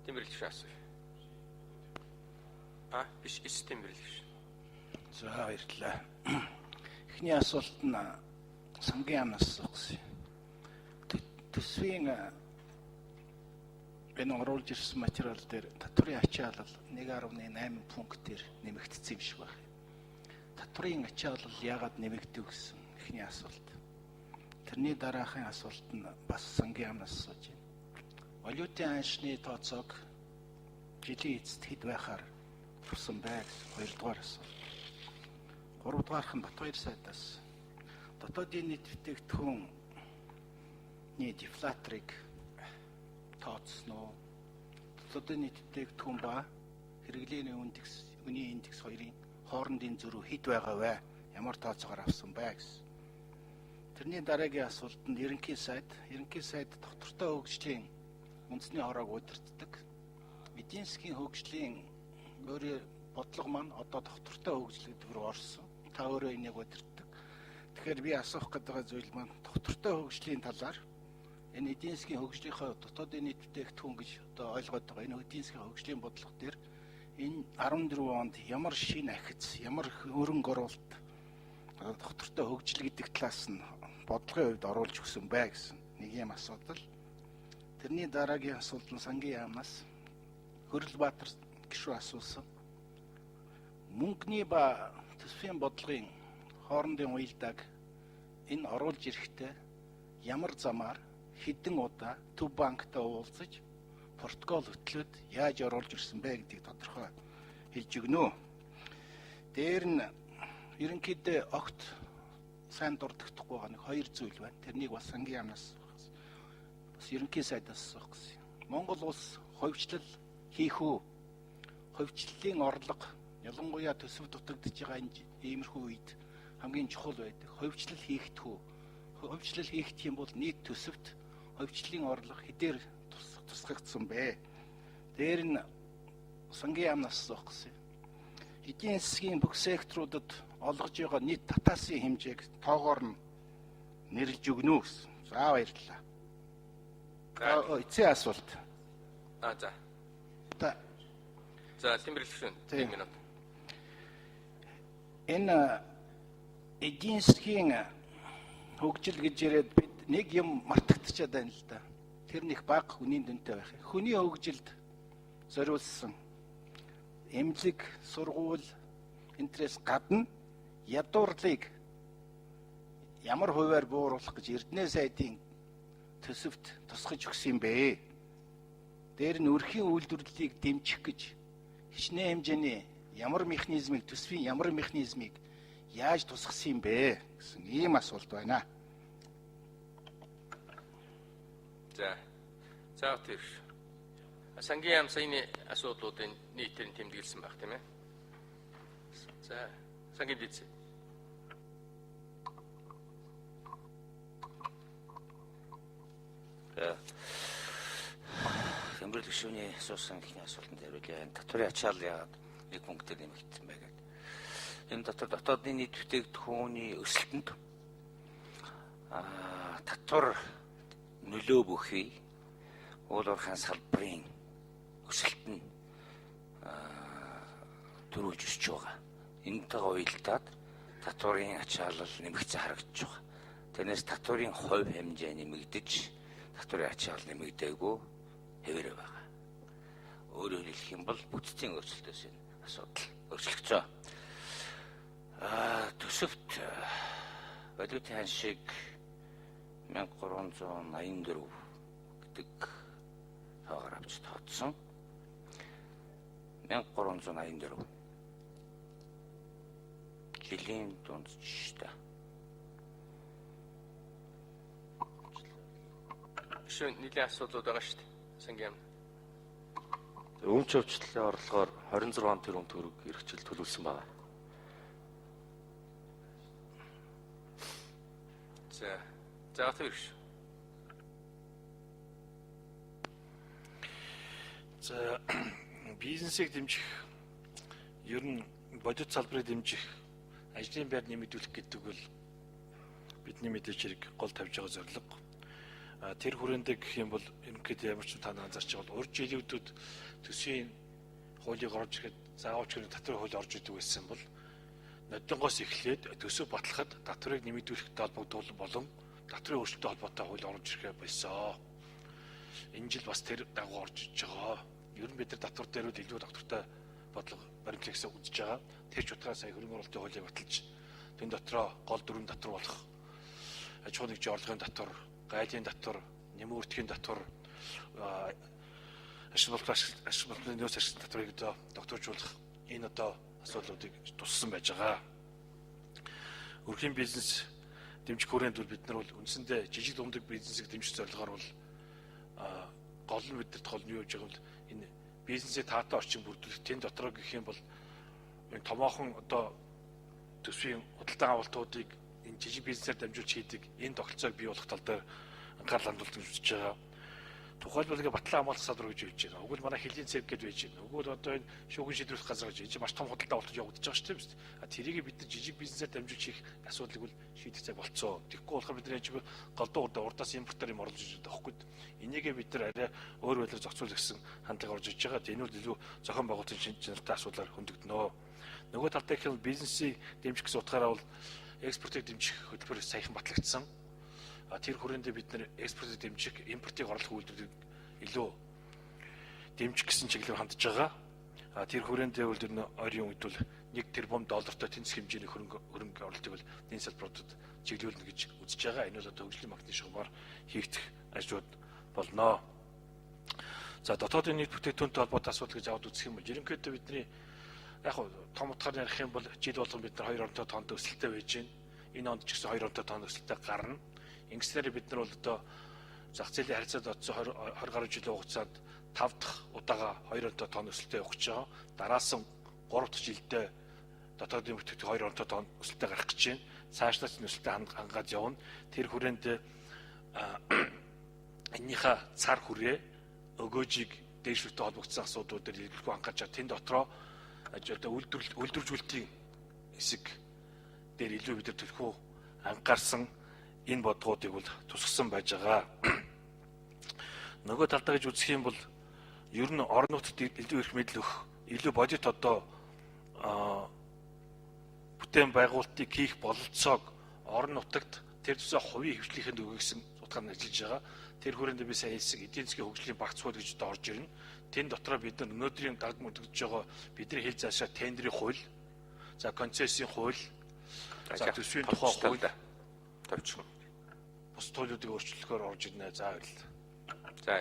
Тэмдэглэж асууя. Биш тэмдэглэж. За баярлалаа. Эхний асуулт нь сангийн амнаас асуусан. Төсвийн энэ оруулж ирсэн материал дээр татврын ачаалал 1.8 пунктээр нэмэгдсэн юм шиг байна. Татврын ачаалал яагаад нэмэгдэв гэсэн эхний асуулт. Тэрний дараагийн асуулт нь бас сангийн амнаас асууж байна. Валютын аншны тооцоог жилийн эцэст хэд байхаар хүрсэн бэ гэсэн хоёрдугаар асуулт. Гуравдугаарх нь Батбаяр сайдаас дотоодын нийт бүтээгдэхүүний дефляторыг тооцсон уу? Дотоодын нийт бүтээгдэхүүн ба хэрэглээний үнийн индекс хоёрын хоорондын зөрүү хэд байгаа вэ? Ямар тооцоогоор авсан бэ гэсэн. Тэрний дараагийн асуулт нь ерөнхий сайд доктортой хөгжлийн үндэсний хороог удирддаг. Эдийн засгийн хөгжлийн өөрийн бодлого маань одоо доктортой хөгжил гэдэг рүү орсон. Та өөрөө энийг удирддаг. Тэгэхээр би асуух гэдэг зүйл маань доктортой хөгжлийн талаар энэ эдийн засгийн хөгжлийнхөө дотоодын нийт бүтээгдэхүүн гэж одоо ойлгоод байгаа. Энэ эдийн засгийн хөгжлийн бодлого дээр энэ 14 онд ямар шинэ ахиц, ямар хөрөнгө оруулалт доктортой хөгжил гэдэг талаас нь бодлогын хувьд оруулж өгсөн бай гэсэн нэг юм асуудал. Тэрний дараагийн асуулт нь сангийн яамнаас Хөрлбаатар гишүүн асуусан. Мөнгөний ба төсвийн бодлогын хоорондын уялдааг энэ оруулж ирэхдээ ямар замаар хэдэн удаа Төв банктай уулзаж протокол хөтлөөд яаж оруулж ирсэн бэ гэдгийг тодорхой хэлж өгнө. Дээр нь ерөнхийдөө огт сайн дурддахгүй байгаа нэг хоёр зүйл байна. Тэрнийг бас сангийн яамнаас бас ерөнхий сайдаас асуух гэсэн. Монгол улс ховчлол хийх үү? Ховчлолын орлого ялангуяа төсөв дутагдж байгаа иймэрхүү үед хамгийн чухал байдаг. Ховчлол хийгдэх үү? Ховчлол хийгдэх юм бол нийт төсөвт ховчлолын орлого хэдээр тусгагдсан бэ? Дээр нь сангийн яамнаас асуух гэсэн. Эдийн засгийн бүх секторуудад олгож байгаа нийт татаасын хэмжээг тоогоор нь нэрлэж өгнө гэсэн. За баярлалаа. Эцсийн асуулт. За тэмдэглэж 1 минут. Энэ эдийн засгийн хөгжил гэж яриад бид нэг юм мартагдчихад байна л да. Тэр нэг бага хүний дүнтэй байх. Хүний хөгжилд зориулсан эмнэлэг, сургууль, энтрээс гадна ядуурлыг ямар хувиар бууруулах гэж Эрдэнэ сайдын төсөвт тусгаж өгсөн юм бэ? Дээр нь өрхийн үйлдвэрлэлийг дэмжих гэж хичнээн хэмжээний ямар механизмыг, төсвийн ямар механизмыг яаж тусгасан юм бэ гэсэн ийм асуулт байна. За тэр сангийн яам саяны асуудлуудын нийтээр тэмдэглэсэн байх тийм ээ. За сангийн дэд. Тэмдэглэл гишүүний асуусан ихний асуултанд хариулъя. Татврын ачаалал яагаад нэг пунктээр нэмэгдсэн бэ гэдэг. Энэ дотоодын нийт бүтээгдэхүүний өсөлтөнд татвар нөлөө бүхий уул уурхайн салбарын өсөлт нь төрүүлж өсөж байгаа. Энэтэйгээ уялдаад татврын ачаалал нэмэгдсэн харагдаж байгаа. Тэрнээс татврын хувь хэмжээ нэмэгдэж татврын ачаалал нэмэгдээгүй хэвээрээ байгаа. Өөрөөр хэлэх юм бол бүтцийн өөрчлөлтөөс энэ асуудал өөрчлөгдөж байгаа. Төсөвт валютын ханшийг 1384 гэдэг тоогаар авч тооцсон. 1384 жилийн дунд жишээ. Гишүүн нэлийн асуудлууд байгаа шүү дээ. Сангийн яам. Өмч өвчлөлийн орлогоор 26 тэрбум төгрөг эрхчил төлөвлөсөн байна. За тэр шүү. За бизнесийг дэмжих ер нь бодит салбарыг дэмжих ажлын байр нэмэгдүүлэх гэдэг бол бидний мэдээж хэрэг гол тавьж байгаа зорилго. Тэр хүрээндээ гэх юм бол ерөнхийдөө ямар ч та анзаарч байгаа бол урд жилүүдүүд төсвийн хуулийг орж ирэхэд заавал ч татврын хууль орж идэг байсан бол нодонгоос эхлээд төсөв батлахад татврыг нэмэгдүүлэхтэй холбогдвол болон татврын өөрчлөлттэй холбоотой хууль орж ирэх байсан. Энэ жил бас тэр дагуу орж иж байгаа. Ер нь бид нар татвар дээр илүү доктортой бодлого баримтлагсаа үзэж байгаа. Тэр ч утгаараа сая хөрөнгө оруулалтын хуулийг баталж тэн дотроо гол дөрвөн татвар болох аж ахуйн нэгжийн орлогын татвар, гайлын татвар, нэмэн үртгийн татвар, ашиг боловсролын нөөц ашиглалтын татварыг одоо докторжуулах энэ одоо асуудлуудыг туссан байж байгаа. Өрхийн бизнес дэмжих хүрээнд бол бид нар бол үндсэндээ жижиг дундад бизнесийг дэмжих зорилгоор бол гол нь бидэрт гол нь юу гэж байгаа бол энэ бизнесээ таатай орчин бүрдүүлэх тэн дотроо гэх юм бол энэ томоохон одоо төсвийн худалдан авалтуудыг энэ жижиг бизнесээр дамжуулж хийдэг энэ тогтолцоог бий болгох тал дээр анхаарал хандуулдаг гэж үзэж байгаа. Тухайлбал ингээ батлан хамгаалах салбар гэж хэлж байна. Уг нь манай хэлийн цэг гэж байж байна. Уг нь одоо энэ шүүгэн шийдвэрлэх газар гэж хэлж маш том худалдан авалтууд явагдаж байгаа шүү дээ. Тэрийг бид нар жижиг бизнесээр дамжуулж хийх асуудлыг бол шийдэх цаг болцоо. Тэгэхгүй болохоор бид нэг голдуу урдаас импортоор юм оруулж ирж байгаа байхгүй. Энийг бид нар арай өөр байдлаар зохицуулах гэсэн хандлага орж иж байгаа. Энэ бол илүү зохион байгуулалтын чанартай асуудлаар хөндөгдөнө. Нөгөө талтай гэх юм бизнесийг дэмжих гэсэн утгаараа бол экспортыг дэмжих хөтөлбөр саяхан батлагдсан. Тэр хүрээндээ бид нар экспортыг дэмжих, импортыг орлох үйлдвэрийг илүү дэмжих гэсэн чиглэлээр хандж байгаа. Тэр хүрээндээ бол тэр ойрын үед бол 1 тэрбум доллартай тэнцэх хэмжээний хөрөнгө оруулалтыг бол энэ салбаруудад чиглүүлнэ гэж үзэж байгаа. Энэ бол одоо хөгжлийн банкны шугамар хийгдэх ажлууд болно. За дотоодын нийт бүтээгдэхүүнтэй холбоотой асуудал гэж аваад үзэх юм бол ерөнхийдөө бидний яг том утгаар ярих юм бол жил болгон бид нар 2 онтой тоонд өсөлттэй байж байна. Энэ онд ч гэсэн 2 онтой тоонд өсөлттэй гарна. Ингэснээр бид нар бол одоо зах зээлийн харьцаад одсон 20 гаруй жилийн хугацаанд 5 дахь удаага 2 онтой тонн өсөлттэй явах гэж байгаа. Дараас нь 3 дахь жилдээ дотоодын бүтээгдэхүүн 2 онтой тонн өсөлттэй гарах гэж байна. Цаашлаад нь өсөлттэй хангаад явна. Тэр хүрээнд эннийхээ цар хүрээ өгөөжийг дээшлүүлэлттэй холбогдсон асуудлууд дээр илэрхийлгүй анхаарч байгаа. Тэн дотроо одоо үйлдвэржүүлэлтийн хэсэг дээр илүү бид нар төлхөө анхаарсан энэ бодлогуудыг бол тусгасан байж байгаа. Нөгөө талдаа гэж үзэх юм бол ер нь орон нутгад илүү их мэдл өгөх, илүү бодит одоо бүтээн байгуулалтыг хийх бололцоог орон нутагт тэр тусаа хувийн хвшлийнхэнд өгөх гэсэн утгаар нь ажиллаж байгаа. Тэр хүрээндээ би сая хэлсэн эдийн засгийн хөгжлийн багц хууль гэж одоо орж ирнэ. Тэн дотроо бид нар өнөөдрийн дараг мөрдөгдөж байгаа бидний хэл заашаа тендерийн хууль, за концессийн хууль, за төсвийн тухай хууль тавьчихна. Бус туйлуудыг өөрчлөхөөр орж ирнэ. За баярлалаа. За